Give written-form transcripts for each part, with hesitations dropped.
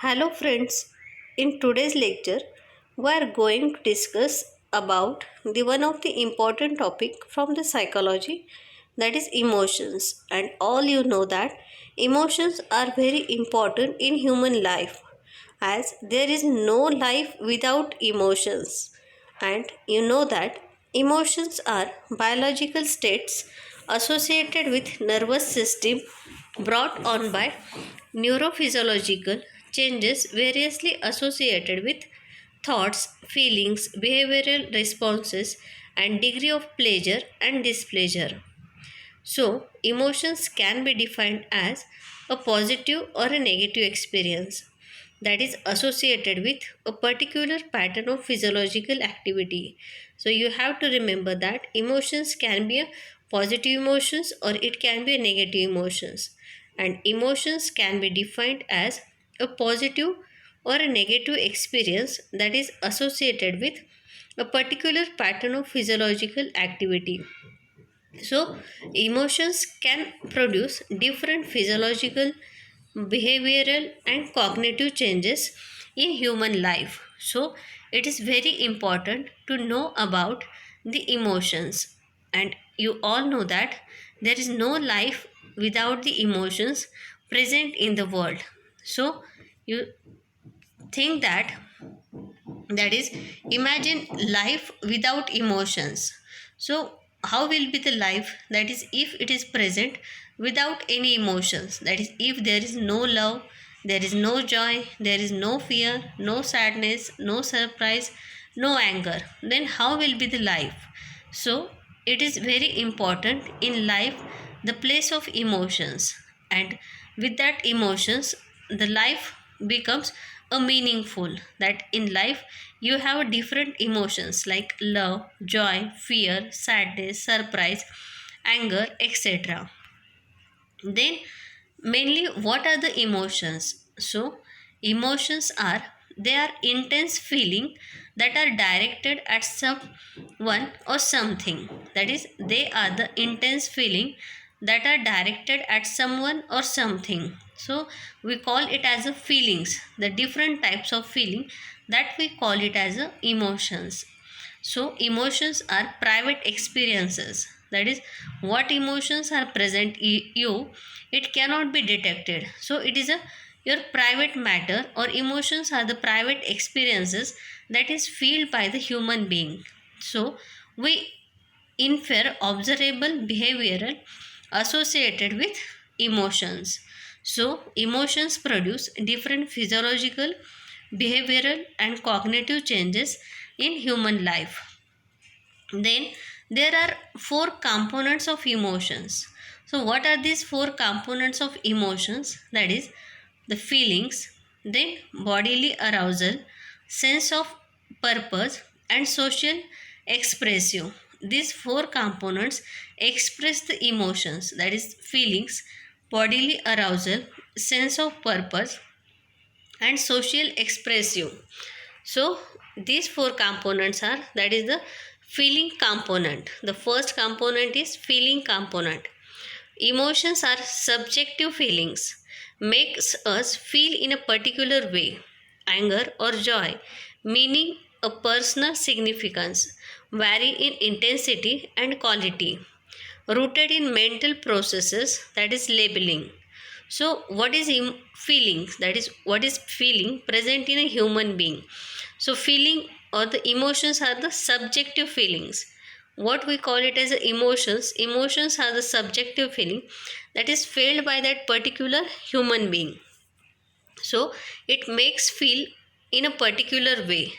Hello friends, in today's lecture we are going to discuss about the one of the important topic from the psychology, that is emotions. And all you know that emotions are very important in human life, as there is no life without emotions. And you know that emotions are biological states associated with nervous system brought on by neurophysiological changes variously associated with thoughts, feelings, behavioral responses, and degree of pleasure and displeasure. So, emotions can be defined as a positive or a negative experience that is associated with a particular pattern of physiological activity. So, you have to remember that emotions can be a positive emotions or it can be a negative emotions, and emotions can be defined as a positive or a negative experience that is associated with a particular pattern of physiological activity. So, emotions can produce different physiological, behavioral, and cognitive changes in human life. So, it is very important to know about the emotions. And you all know that there is no life without the emotions present in the world. So, you think that is, imagine life without emotions. So how will be the life, that is if it is present without any emotions, that is if there is no love, there is no joy, there is no fear, no sadness, no surprise, no anger, then how will be the life? So it is very important in life the place of emotions, and with that emotions the life becomes a meaningful, that in life you have different emotions like love, joy, fear, sadness, surprise, anger, etc. Then mainly what are the emotions? So emotions are, they are intense feeling that are directed at someone or something, that is they are the intense feeling that are directed at someone or something. So we call it as a feelings, the different types of feeling, that we call it as a emotions. So, emotions are private experiences. That is, what emotions are present you, it cannot be detected. So, it is a your private matter, or emotions are the private experiences that is felt by the human being. So, we infer observable behavioral associated with emotions. So, emotions produce different physiological, behavioral, and cognitive changes in human life. Then there are four components of emotions. So, what are these four components of emotions? That is the feelings, then bodily arousal, sense of purpose, and social expressive. These four components express the emotions, that is feelings, bodily arousal, sense of purpose, and social expressive. So these four components are, that is the feeling component. The first component is feeling component. Emotions are subjective feelings, makes us feel in a particular way, anger or joy, meaning a personal significance, vary in intensity and quality, rooted in mental processes, that is labeling. So what is feeling, that is what is feeling present in a human being. So feeling or the emotions are the subjective feelings. What we call it as emotions, emotions are the subjective feeling that is felt by that particular human being. So it makes feel in a particular way,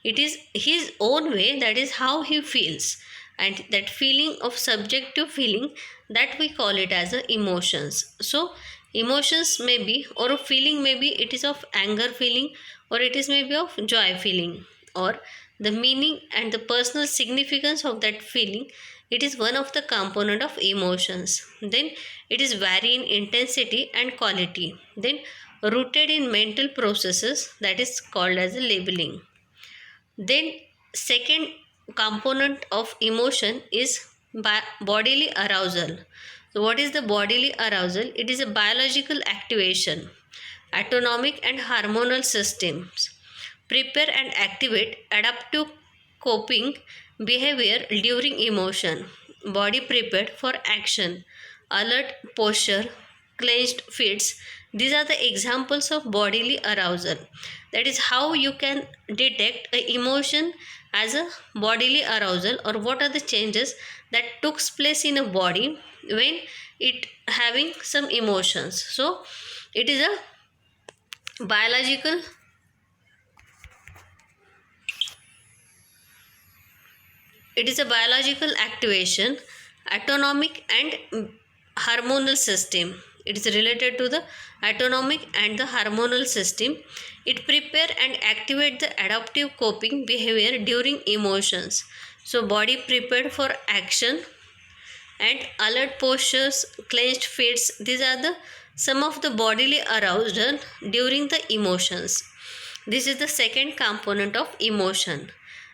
it is his own way, that is how he feels. And that feeling of subjective feeling, that we call it as a emotions. So emotions may be, or a feeling may be, it is of anger feeling, or it is maybe of joy feeling, or the meaning and the personal significance of that feeling, it is one of the component of emotions. Then it is vary in intensity and quality, then rooted in mental processes, that is called as a labeling. Then second component of emotion is bodily arousal. So what is the bodily arousal? It is a biological activation autonomic and hormonal systems prepare and activate adaptive coping behavior during emotion. Body prepared for action, alert posture, clenched fists. These are the examples of bodily arousal. That is how you can detect a emotion as a bodily arousal, or what are the changes that took place in a body when it having some emotions. So it is a biological It is a biological activation, autonomic and hormonal system. It is related to the autonomic and the hormonal system. It prepare and activate the adaptive coping behavior during emotions. So body prepared for action and alert postures, clenched fists. These are the some of the bodily arousal during the emotions. This is the second component of emotion.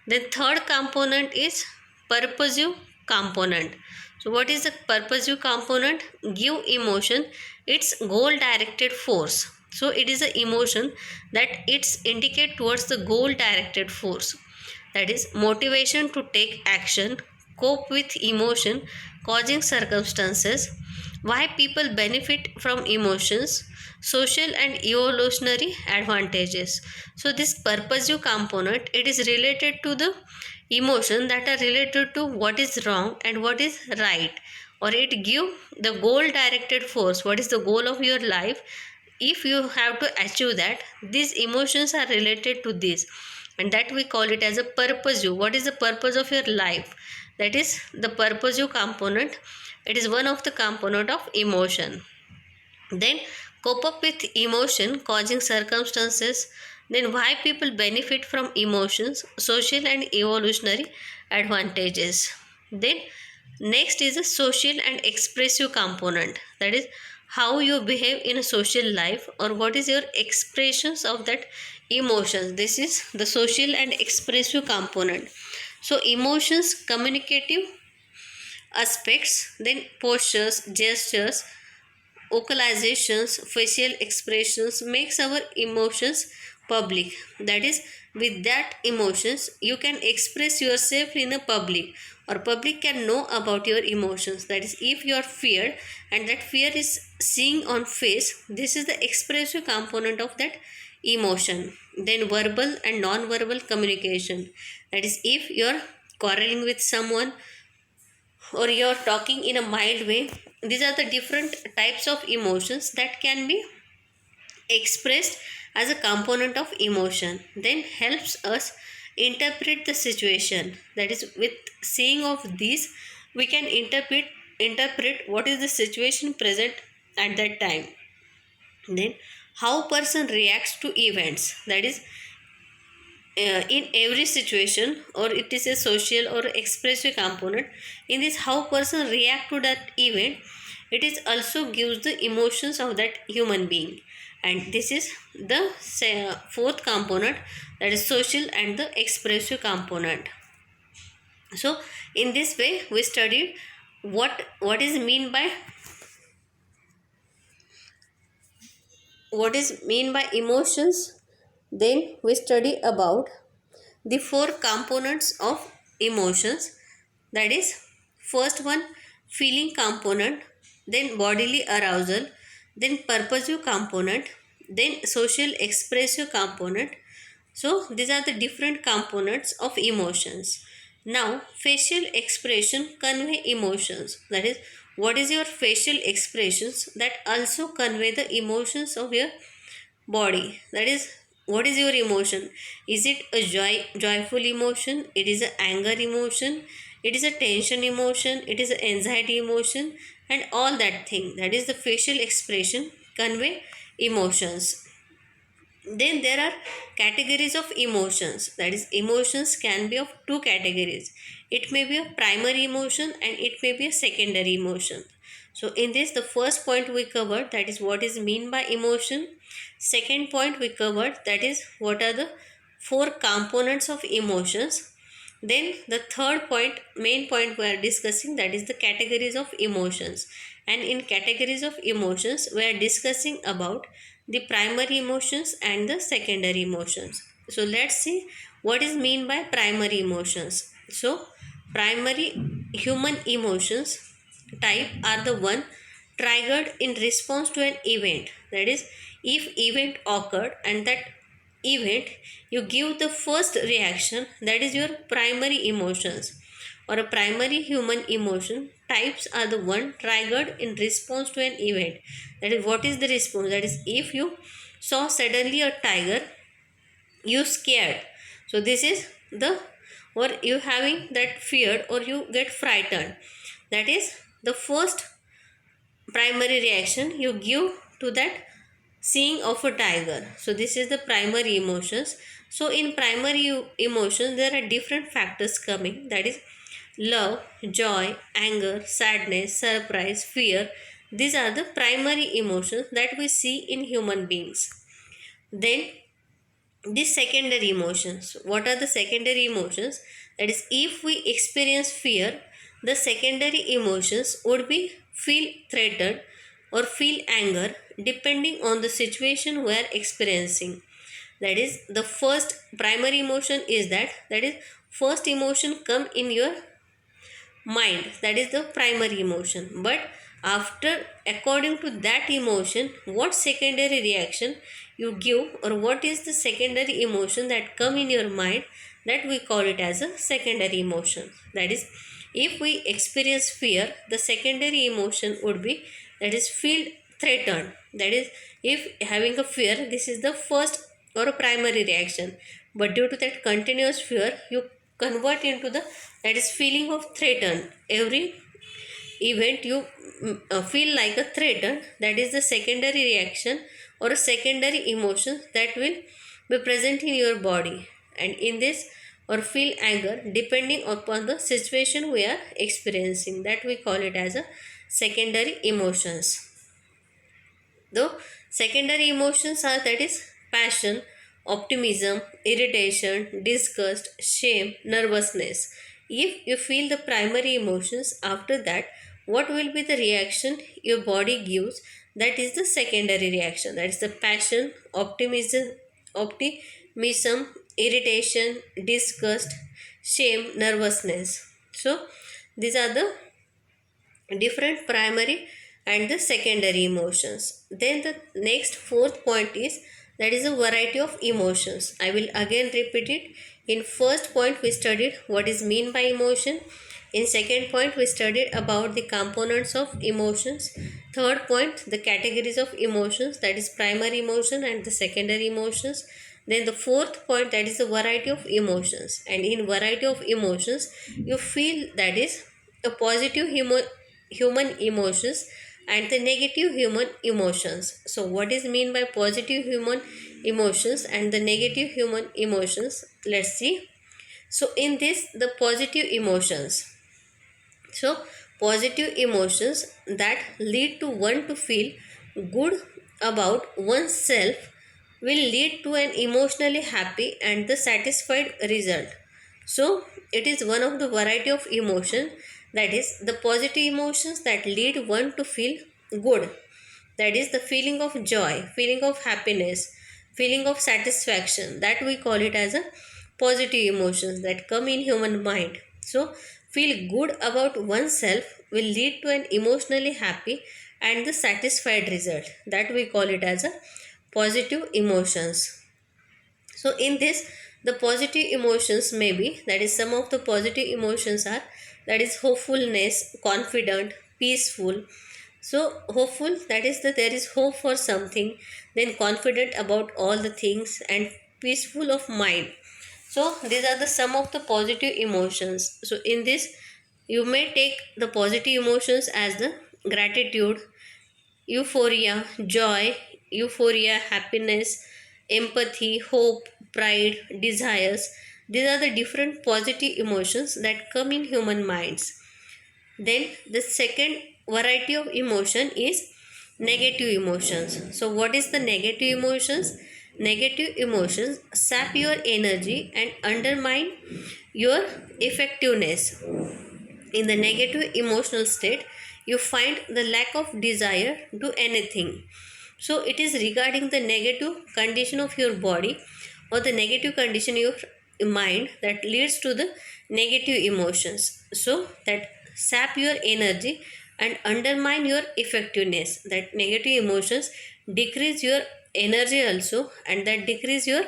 The third component is purposive component. So what is the purposive component? Give emotion its goal directed force. So it is an emotion that it's indicate towards the goal directed force. That is motivation to take action, cope with emotion causing circumstances. Why people benefit from emotions, social and evolutionary advantages. So this purposive component, it is related to the emotion that are related to what is wrong and what is right, or it give the goal directed force. What is the goal of your life? If you have to achieve that, these emotions are related to this, and that we call it as a purposive. What is the purpose of your life? That is the purposive component. It is one of the component of emotion. Then cope up with emotion causing circumstances. Then why people benefit from emotions, social and evolutionary advantages. Then next is a social and expressive component. That is how you behave in a social life, or what is your expressions of that emotions. This is the social and expressive component. So emotions, communicative aspects, then postures, gestures, vocalizations, facial expressions makes our emotions public. That is, with that emotions you can express yourself in a public, or public can know about your emotions. That is, if you are feared and that fear is seen on face, this is the expressive component of that emotion. Then verbal and non-verbal communication. That is, if you are quarreling with someone or you're talking in a mild way, these are the different types of emotions that can be expressed as a component of emotion. Then helps us interpret the situation. That is, with seeing of these we can interpret what is the situation present at that time. Then how person reacts to events. That is, in every situation, or it is a social or expressive component. In this how person react to that event, it is also gives the emotions of that human being. And this is the fourth component, that is social and the expressive component. So in this way we studied what is mean by emotions. Then we study about the four components of emotions. That is, first one, feeling component, then bodily arousal, then purposive component, then social expressive component. So these are the different components of emotions. Now facial expression convey emotions. That is, what is your facial expressions that also convey the emotions of your body. That is, what is your emotion? Is it a joyful emotion? It is an anger emotion? It is a tension emotion? It is an anxiety emotion? And all that thing, that is the facial expression convey emotions. Then there are categories of emotions. That is, emotions can be of two categories. It may be a primary emotion and it may be a secondary emotion. So in this, the first point we covered, that is what is mean by emotion. Second point we covered, that is what are the four components of emotions. Then the third point, main point we are discussing, that is the categories of emotions. And in categories of emotions we are discussing about the primary emotions and the secondary emotions. So let's see what is mean by primary emotions. So primary human emotions type are the one triggered in response to an event. That is, if event occurred and that event you give the first reaction, that is your primary emotions or a primary human emotion types are the one triggered in response to an event. That is, what is the response? That is, if you saw suddenly a tiger, you scared. So this is the, or you having that feared or you get frightened. That is the first primary reaction you give to that seeing of a tiger. So this is the primary emotions. So in primary emotions there are different factors coming, that is love, joy, anger, sadness, surprise, fear. These are the primary emotions that we see in human beings. Then the secondary emotions, what are the secondary emotions? That is, if we experience fear, the secondary emotions would be feel threatened or feel anger depending on the situation we are experiencing. That is, the first primary emotion is that is first emotion come in your mind, that is the primary emotion. But after, according to that emotion, what secondary reaction you give or what is the secondary emotion that come in your mind, that we call it as a secondary emotion. That is, if we experience fear, the secondary emotion would be, that is feel threatened. That is, if having a fear, this is the first or a primary reaction, but due to that continuous fear you convert into the, that is feeling of threatened. Every event you feel like a threatened, that is the secondary reaction or a secondary emotion that will be present in your body. And in this, or feel anger depending upon the situation we are experiencing, that we call it as a secondary emotions. Though secondary emotions are, that is passion, optimism, irritation, disgust, shame, nervousness. If you feel the primary emotions, after that, what will be the reaction your body gives? That is the secondary reaction. That is the passion, optimism, irritation, disgust, shame, nervousness. So these are the different primary and the secondary emotions. Then the next fourth point is, that is a variety of emotions. I will again repeat it. In first point we studied what is mean by emotion. In second point we studied about the components of emotions. Third point, the categories of emotions, that is primary emotion and the secondary emotions. Then the fourth point, that is the variety of emotions. And in variety of emotions you feel, that is a positive human emotions and the negative human emotions. So what is mean by positive human emotions and the negative human emotions? Let's see. So in this, the positive emotions, so positive emotions that lead to one to feel good about oneself will lead to an emotionally happy and the satisfied result. So it is one of the variety of emotion, that is the positive emotions that lead one to feel good. That is the feeling of joy, feeling of happiness, feeling of satisfaction, that we call it as a positive emotions that come in human mind. So feel good about oneself will lead to an emotionally happy and the satisfied result, that we call it as a positive emotions. So in this, the positive emotions may be, that is some of the positive emotions are, that is hopefulness, confident, peaceful. So hopeful, that is that there is hope for something, then confident about all the things and peaceful of mind. So these are the some of the positive emotions. So in this, you may take the positive emotions as the gratitude, euphoria, joy, euphoria, happiness, empathy, hope, pride, desires. These are the different positive emotions that come in human minds. Then the second variety of emotion is negative emotions. So what is the negative emotions? Negative emotions sap your energy and undermine your effectiveness. In the negative emotional state, you find the lack of desire to anything. So it is regarding the negative condition of your body or the negative condition of your mind that leads to the negative emotions, so that sap your energy and undermine your effectiveness. That negative emotions decrease your energy also, and that decrease your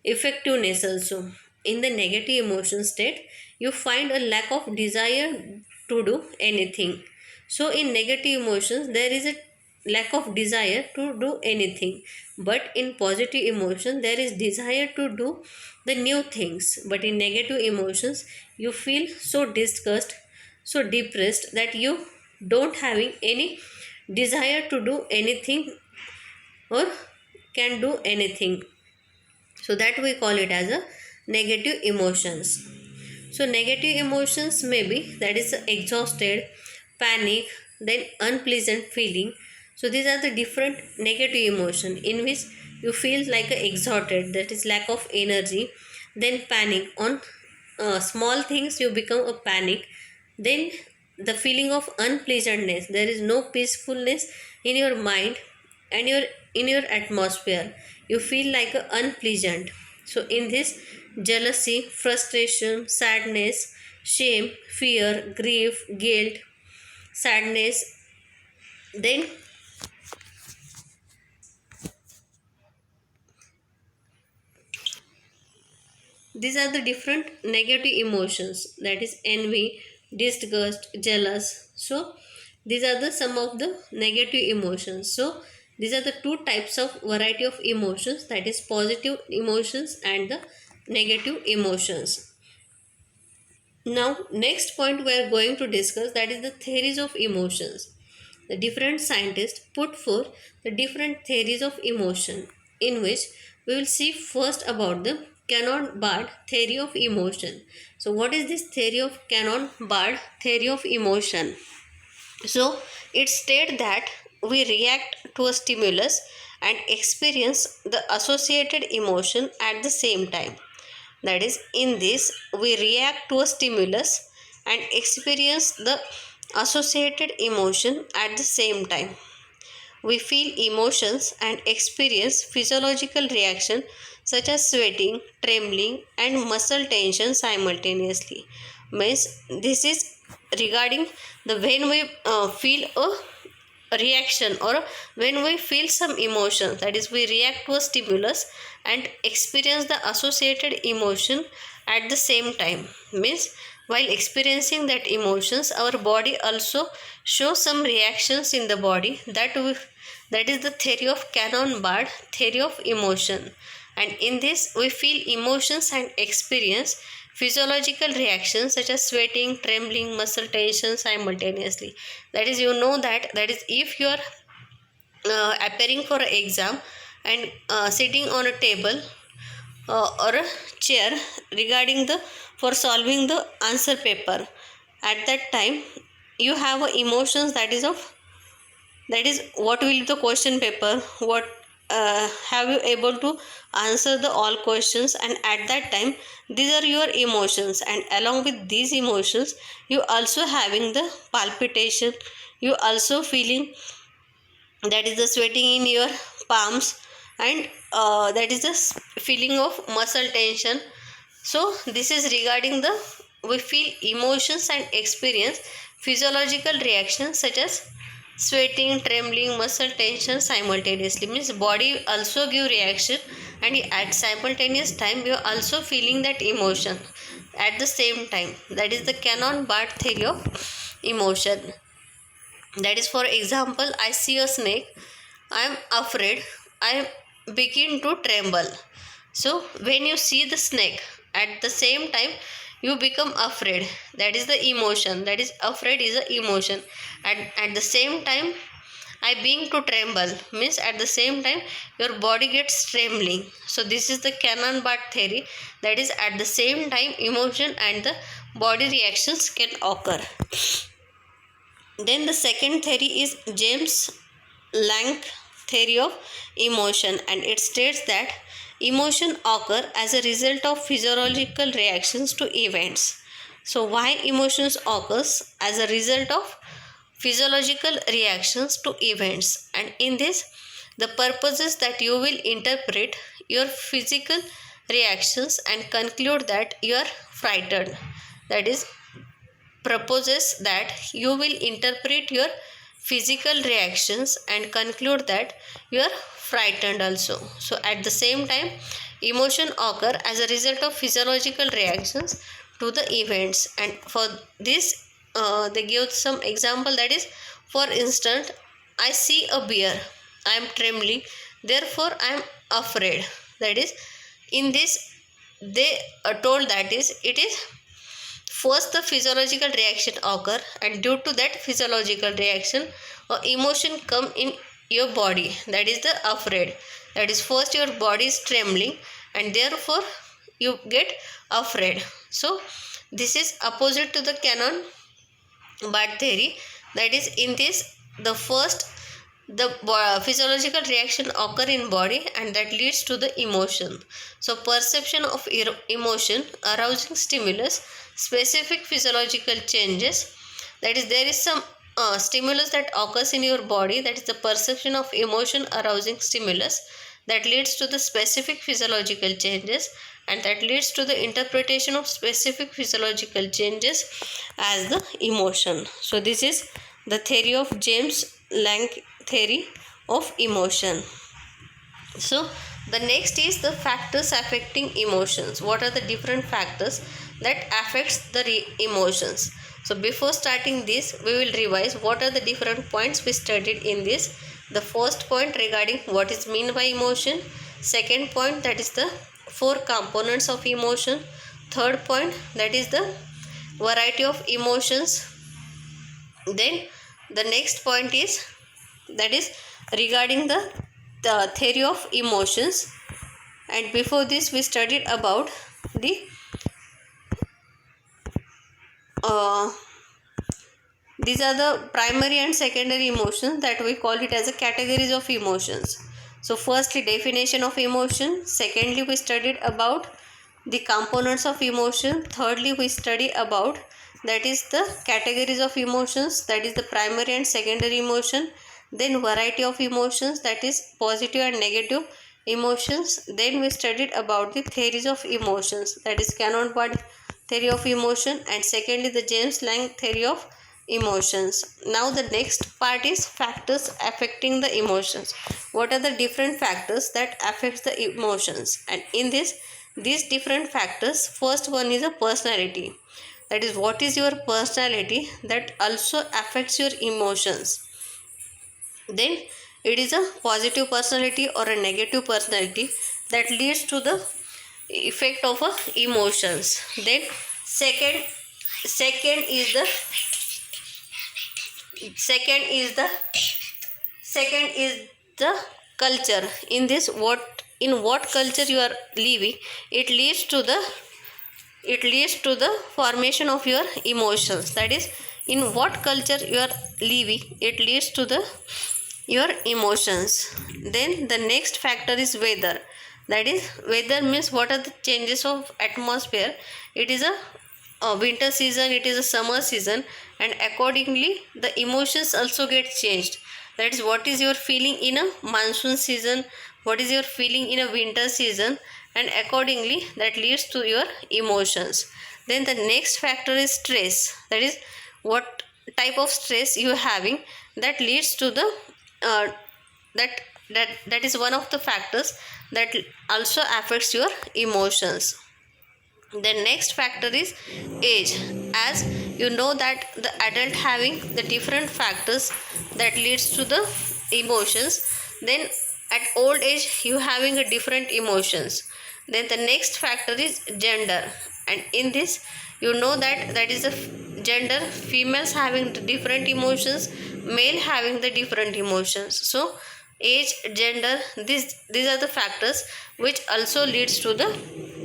effectiveness also. In the negative emotion state, you find a lack of desire to do anything. So in negative emotions there is a lack of desire to do anything, but in positive emotion there is desire to do the new things. But in negative emotions you feel so disgust, so depressed, that you don't having any desire to do anything or can do anything. So that we call it as a negative emotions. So negative emotions may be that is exhausted, panic, then unpleasant feeling. So these are the different negative emotion in which you feel like exhausted, that is lack of energy, then panic on small things you become a panic, then the feeling of unpleasantness, there is no peacefulness in your mind and your in your atmosphere, you feel like unpleasant. So in this, jealousy, frustration, sadness, shame, fear, grief, guilt, sadness, then these are the different negative emotions, that is envy, disgust, jealous. So these are the some of the negative emotions. So these are the two types of variety of emotions, that is positive emotions and the negative emotions. Now next point we are going to discuss, that is the theories of emotions. The different scientists put forth the different theories of emotion, in which we will see first about the Cannon-Bard theory of emotion. So what is this theory of Cannon-Bard theory of emotion? So it states that we react to a stimulus and experience the associated emotion at the same time. That is, in this, we react to a stimulus and experience the associated emotion at the same time. We feel emotions and experience physiological reaction such as sweating, trembling, and muscle tension simultaneously. Means this is regarding the when we feel a reaction, or when we feel some emotion, that is we react to a stimulus and experience the associated emotion at the same time. Means while experiencing that emotions, our body also shows some reactions in the body, that is the theory of Cannon-Bard theory of emotion. And in this we feel emotions and experience physiological reactions such as sweating, trembling, muscle tension simultaneously. That is, you know, that is if you are appearing for an exam and sitting on a table or a chair regarding the for solving the answer paper, at that time you have emotions, that is of, that is what will the question paper, what have you able to answer the all questions, and at that time these are your emotions, and along with these emotions you also having the palpitation, you also feeling, that is the sweating in your palms, and that is the feeling of muscle tension. So this is regarding the we feel emotions and experience physiological reactions such as sweating, trembling, muscle tension simultaneously. Means body also give reaction, and at simultaneous time you are also feeling that emotion at the same time. That is the Cannon-Bard theory of emotion. That is, for example, I see a snake, I am afraid, I begin to tremble. So when you see the snake, at the same time you become afraid, that is the emotion, that is afraid is the emotion, and at the same time I being to tremble, means at the same time your body gets trembling. So this is the Cannon-Bard theory, that is at the same time emotion and the body reactions can occur. Then the second theory is James Lange theory of emotion, and it states that emotion occur as a result of physiological reactions to events. So why emotions occurs as a result of physiological reactions to events? And in this The purpose is that you will interpret your physical reactions and conclude that you are frightened. That is, proposes that you will interpret your physical reactions and conclude that you are frightened also. So at the same time, emotion occur as a result of physiological reactions to the events, and for this they give some example. That is, for instance, I see a bear, I am trembling, therefore I am afraid. That is, in this they told that is it is first the physiological reaction occur, and due to that physiological reaction emotion come in your body, that is the afraid. That is, first your body is trembling and therefore you get afraid. So this is opposite to the Cannon Bart theory. That is, in this the first the physiological reaction occur in body and that leads to the emotion. So perception of emotion arousing stimulus specific physiological changes. That is, there is some stimulus that occurs in your body, that is the perception of emotion arousing stimulus, that leads to the specific physiological changes, and that leads to the interpretation of specific physiological changes as the emotion. So this is the theory of James Lange theory of emotion. So the next is the factors affecting emotions. What are the different factors that affects the emotions? So before starting this, we will revise what are the different points we studied in this. The first point regarding what is meant by emotion. Second point, that is the four components of emotion. Third point, that is the variety of emotions. Then the next point is, that is regarding the theory of emotions, and before this we studied about the these are the primary and secondary emotions, that we call it as a categories of emotions. So firstly, definition of emotion. Secondly, we studied about the components of emotion. Thirdly, we study about, that is the categories of emotions, that is the primary and secondary emotion. Then variety of emotions, that is positive and negative emotions. Then we studied about the theories of emotions, that is Cannon Bart theory of emotion, and secondly the James Lange theory of emotions. Now the next part is factors affecting the emotions. What are the different factors that affects the emotions? And in this, these different factors, first one is a personality. That is, what is your personality that also affects your emotions. Then it is a positive personality or a negative personality that leads to the effect of emotions. Then second is the second is the culture. In this, what culture you are living, it leads to the formation of your emotions. That is, in what culture you are living, it leads to the your emotions. Then the next factor is weather. That is, weather means what are the changes of atmosphere. It is a winter season, it is a summer season, and accordingly the emotions also get changed. That is, what is your feeling in a monsoon season, what is your feeling in a winter season, and accordingly that leads to your emotions. Then the next factor is stress. That is, what type of stress you are having, that leads to the uh, that is one of the factors that also affects your emotions. The next factor is age. As you know that the adult having the different factors that leads to the emotions, then at old age you having a different emotions. Then the next factor is gender, and in this you know that is a gender, females having the different emotions, male having the different emotions. So age, gender, these are the factors which also leads to the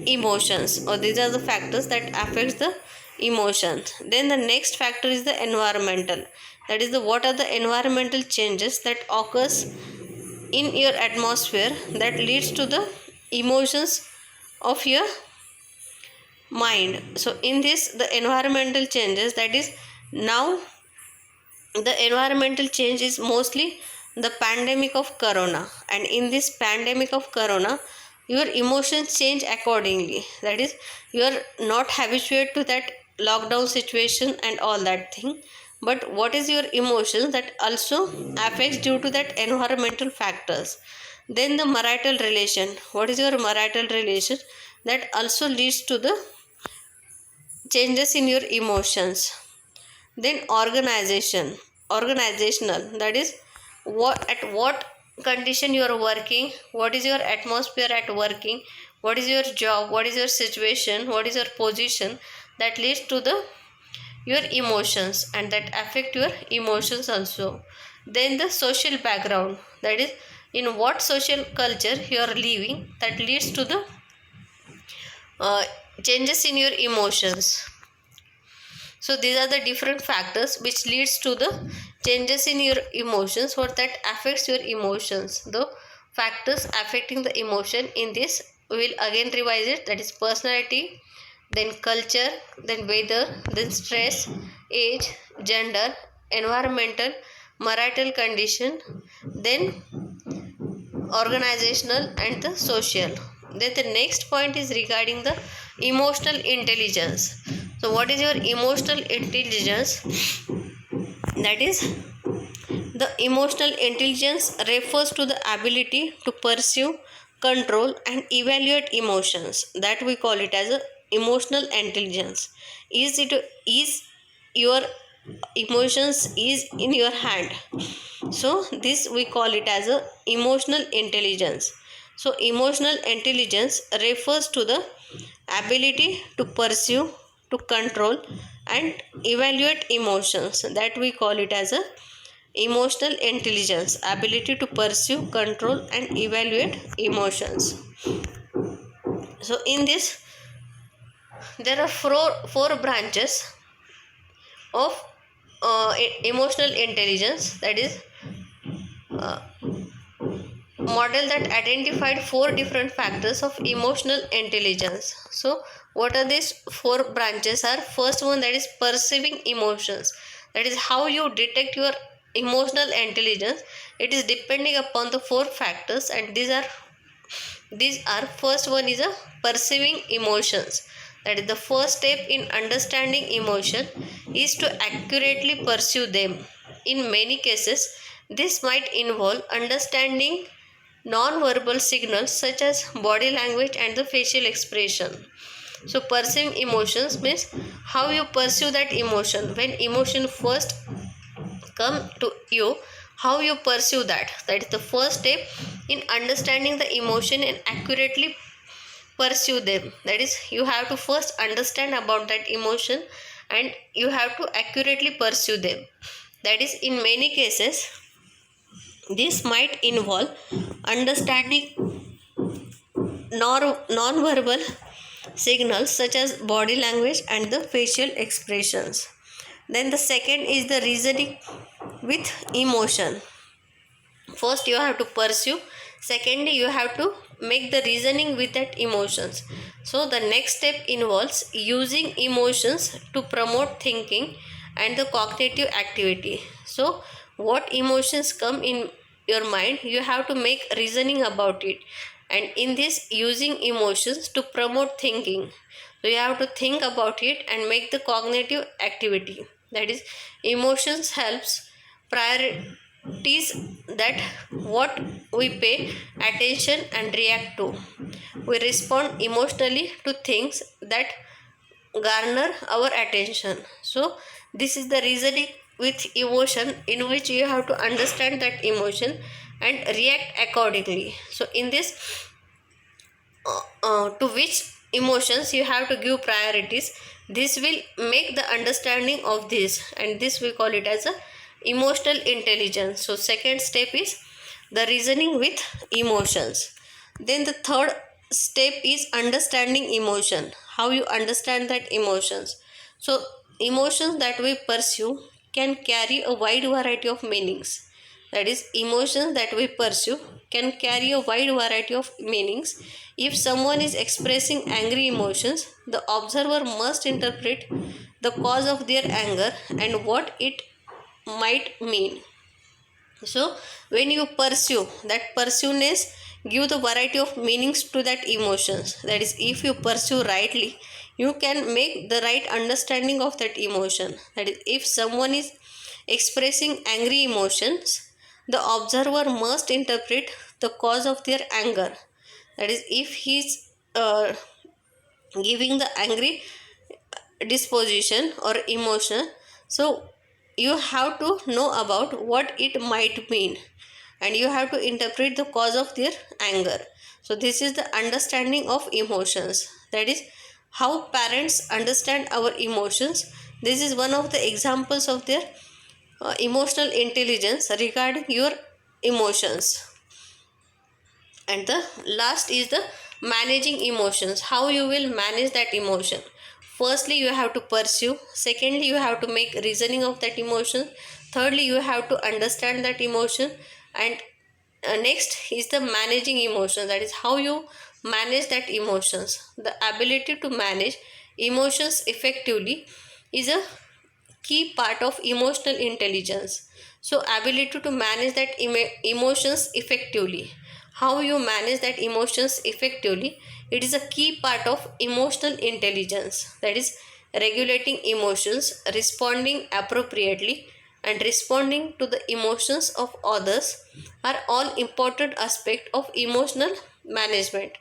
emotions, or these are the factors that affects the emotions. Then the next factor is the environmental. That is, the what are the environmental changes that occurs in your atmosphere that leads to the emotions of your mind. So in this, the environmental changes, that is, now the environmental change is mostly the pandemic of corona, and in this pandemic of corona your emotions change accordingly. That is, you are not habituated to that lockdown situation and all that thing, but what is your emotions that also affects due to that environmental factors. Then the marital relation, what is your marital relation, that also leads to the changes in your emotions. Then organizational, that is, what condition you are working, what is your atmosphere at working, what is your job, what is your situation, what is your position, that leads to the your emotions and that affect your emotions also. Then the social background, that is, in what social culture you are living, that leads to the uh, changes in your emotions. So these are the different factors which leads to the changes in your emotions, or that affects your emotions. The factors affecting the emotion in this, we will again revise it, that is personality, then culture, then weather, then stress, age, gender, environmental, marital condition, then organizational, and the social. Then the next point is regarding the emotional intelligence. So what is your emotional intelligence? That is, the emotional intelligence refers to the ability to perceive, control, and evaluate emotions. That we call it as a emotional intelligence. Is your emotions is in your hand, so this we call it as a emotional intelligence. So emotional intelligence refers to the ability to perceive, to control, and evaluate emotions. That we call it as a emotional intelligence, ability to perceive, control, and evaluate emotions. So in this, there are four branches of emotional intelligence. That is, uh, model that identified four different factors of emotional intelligence. So what are these four branches are? First one, that is perceiving emotions. That is how you detect your emotional intelligence. It is depending upon the four factors, and these are first one is a perceiving emotions. That is, the first step in understanding emotion is to accurately perceive them. In many cases, this might involve understanding non-verbal signals such as body language and the facial expression. So perceiving emotions means how you perceive that emotion. When emotion first come to you, how you perceive that. That is the first step in understanding the emotion and accurately pursue them. That is, you have to first understand about that emotion and you have to accurately pursue them. That is, in many cases, this might involve understanding non-verbal signals such as body language and the facial expressions. Then the second is the reasoning with emotion. First you have to pursue, secondly you have to make the reasoning with that emotions. So the next step involves using emotions to promote thinking and the cognitive activity. So what emotions come in your mind, you have to make reasoning about it, and in this using emotions to promote thinking, so you have to think about it and make the cognitive activity. That is, emotions helps priorities, that what we pay attention and react to. We respond emotionally to things that garner our attention. So this is the reasoning with emotion, in which you have to understand that emotion and react accordingly. So in this, to which emotions you have to give priorities, this will make the understanding of this, and this we call it as a emotional intelligence. So second step is the reasoning with emotions. Then the third step is understanding emotion, how you understand that emotions. So emotions that we pursue can carry a wide variety of meanings. That is, emotions that we pursue can carry a wide variety of meanings. If someone is expressing angry emotions, the observer must interpret the cause of their anger and what it might mean. So when you pursue, that pursueness give the variety of meanings to that emotions. That is, if you pursue rightly, you can make the right understanding of that emotion. That is, if someone is expressing angry emotions, the observer must interpret the cause of their anger. That is, if he's giving the angry disposition or emotion, so you have to know about what it might mean, and you have to interpret the cause of their anger. So this is the understanding of emotions. That is how parents understand our emotions. This is one of the examples of their emotional intelligence regarding your emotions. And the last is the managing emotions. How you will manage that emotion? Firstly, you have to pursue. Secondly, you have to make reasoning of that emotion. Thirdly, you have to understand that emotion. And next is the managing emotion. That is how you manage that emotions. The ability to manage emotions effectively is a key part of emotional intelligence. So ability to manage that emotions effectively, how you manage that emotions effectively, it is a key part of emotional intelligence. That is regulating emotions, responding appropriately, and responding to the emotions of others are all important aspect of emotional management.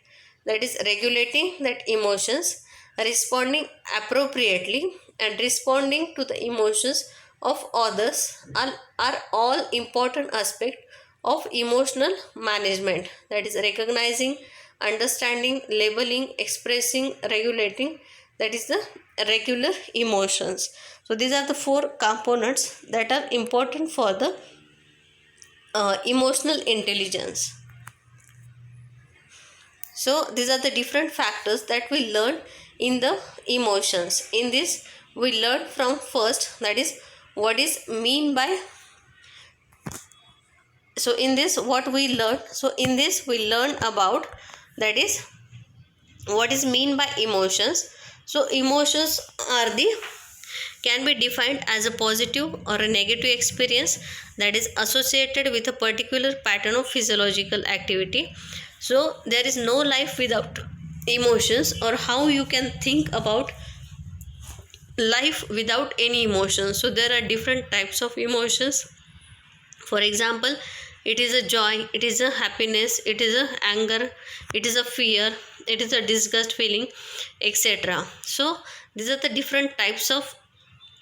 That is regulating that emotions, responding appropriately, and responding to the emotions of others are all important aspect of emotional management. That is recognizing, understanding, labeling, expressing, regulating, that is the regular emotions. So these are the four components that are important for the emotional intelligence. So these are the different factors that we learn in the emotions. In this we learn from first, that is what is mean by. So in this what we learn, so in this we learn about, that is what is mean by emotions. So emotions are the, can be defined as a positive or a negative experience that is associated with a particular pattern of physiological activity. So there is no life without emotions, or how you can think about life without any emotions. So there are different types of emotions. For example, it is a joy, it is a happiness, it is a anger, it is a fear, it is a disgust feeling, etc. So these are the different types of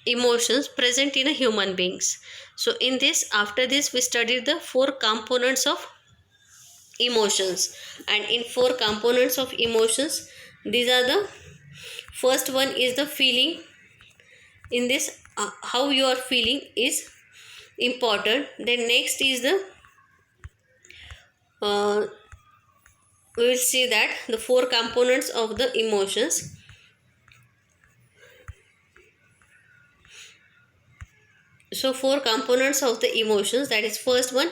emotions present in a human beings. So in this, after this we studied the four components of emotions. And in four components of emotions, these are the first one is the feeling. In this how you are feeling is important. Then next is the uh, we will see that the four components of the emotions. So four components of the emotions, that is first one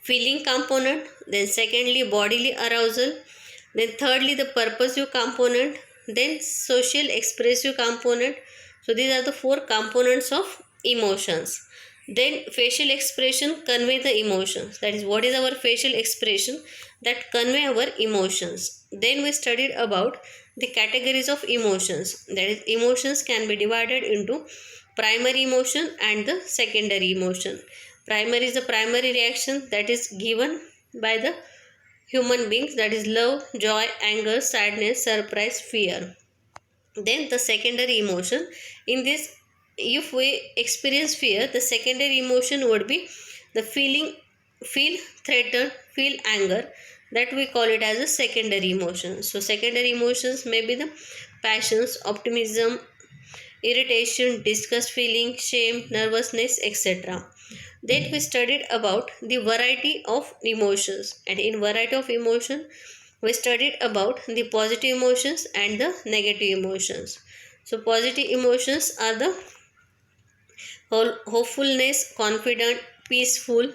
feeling component, then secondly bodily arousal, then thirdly the purposive component, then social expressive component. So these are the four components of emotions. Then facial expression convey the emotions. That is what is our facial expression that convey our emotions. Then we studied about the categories of emotions. That is emotions can be divided into primary emotion and the secondary emotion. Primary is the primary reaction that is given by the human beings, that is love, joy, anger, sadness, surprise, fear. Then the secondary emotion, in this if we experience fear, the secondary emotion would be the feeling, feel threatened, feel anger, that we call it as a secondary emotion. So secondary emotions may be the passions, optimism, irritation, disgust feeling, shame, nervousness, etc. Then we studied about the variety of emotions, and in variety of emotion we studied about the positive emotions and the negative emotions. So positive emotions are the hopefulness, confident, peaceful.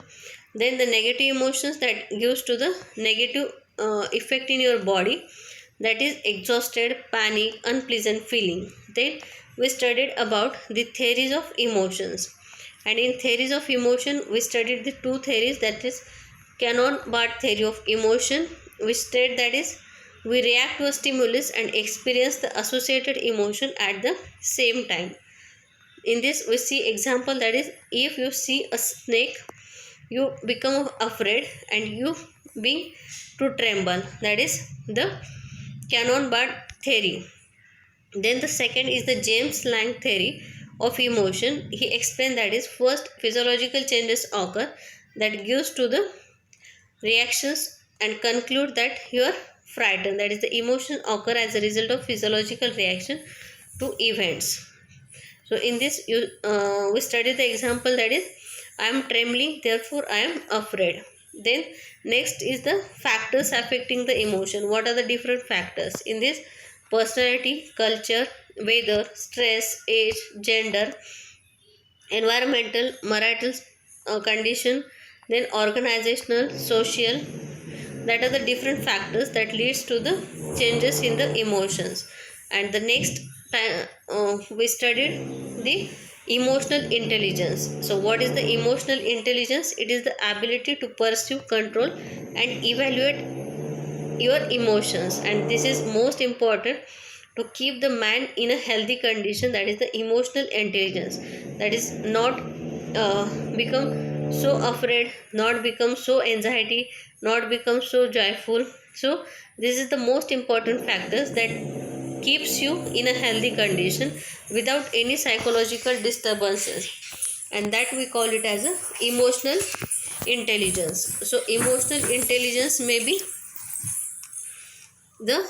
Then the negative emotions that gives to the negative effect in your body, that is exhausted, panic, unpleasant feeling. Then we studied about the theories of emotions. And in theories of emotion, we studied the two theories, that is Cannon-Bart theory of emotion, which state that is we react to a stimulus and experience the associated emotion at the same time. In this we see example, that is if you see a snake, you become afraid and you being to tremble. That is the Cannon-Bart theory. Then the second is the James Lange theory of emotion. He explained that is first physiological changes occur that gives to the reactions and conclude that you are frightened. That is the emotion occur as a result of physiological reaction to events. So in this we study the example, that is I am trembling, therefore I am afraid. Then next is the factors affecting the emotion. What are the different factors in this? Personality, culture, weather, stress, age, gender, environmental, marital condition, then organizational, social. That are the different factors that leads to the changes in the emotions. And the next time we studied the emotional intelligence. So what is the emotional intelligence? It is the ability to pursue, control and evaluate your emotions, and this is most important to keep the man in a healthy condition. That is the emotional intelligence, that is not become so afraid, not become so anxiety, not become so joyful. So this is the most important factors that keeps you in a healthy condition without any psychological disturbances, and that we call it as a emotional intelligence. So emotional intelligence may be the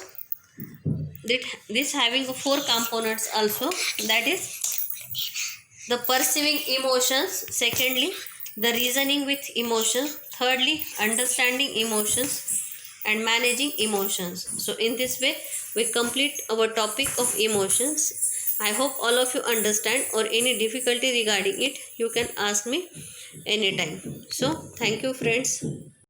this having four components also, that is the perceiving emotions, secondly the reasoning with emotions, thirdly understanding emotions, and managing emotions. So in this way we complete our topic of emotions. I hope all of you understand, or any difficulty regarding it you can ask me anytime. So thank you friends.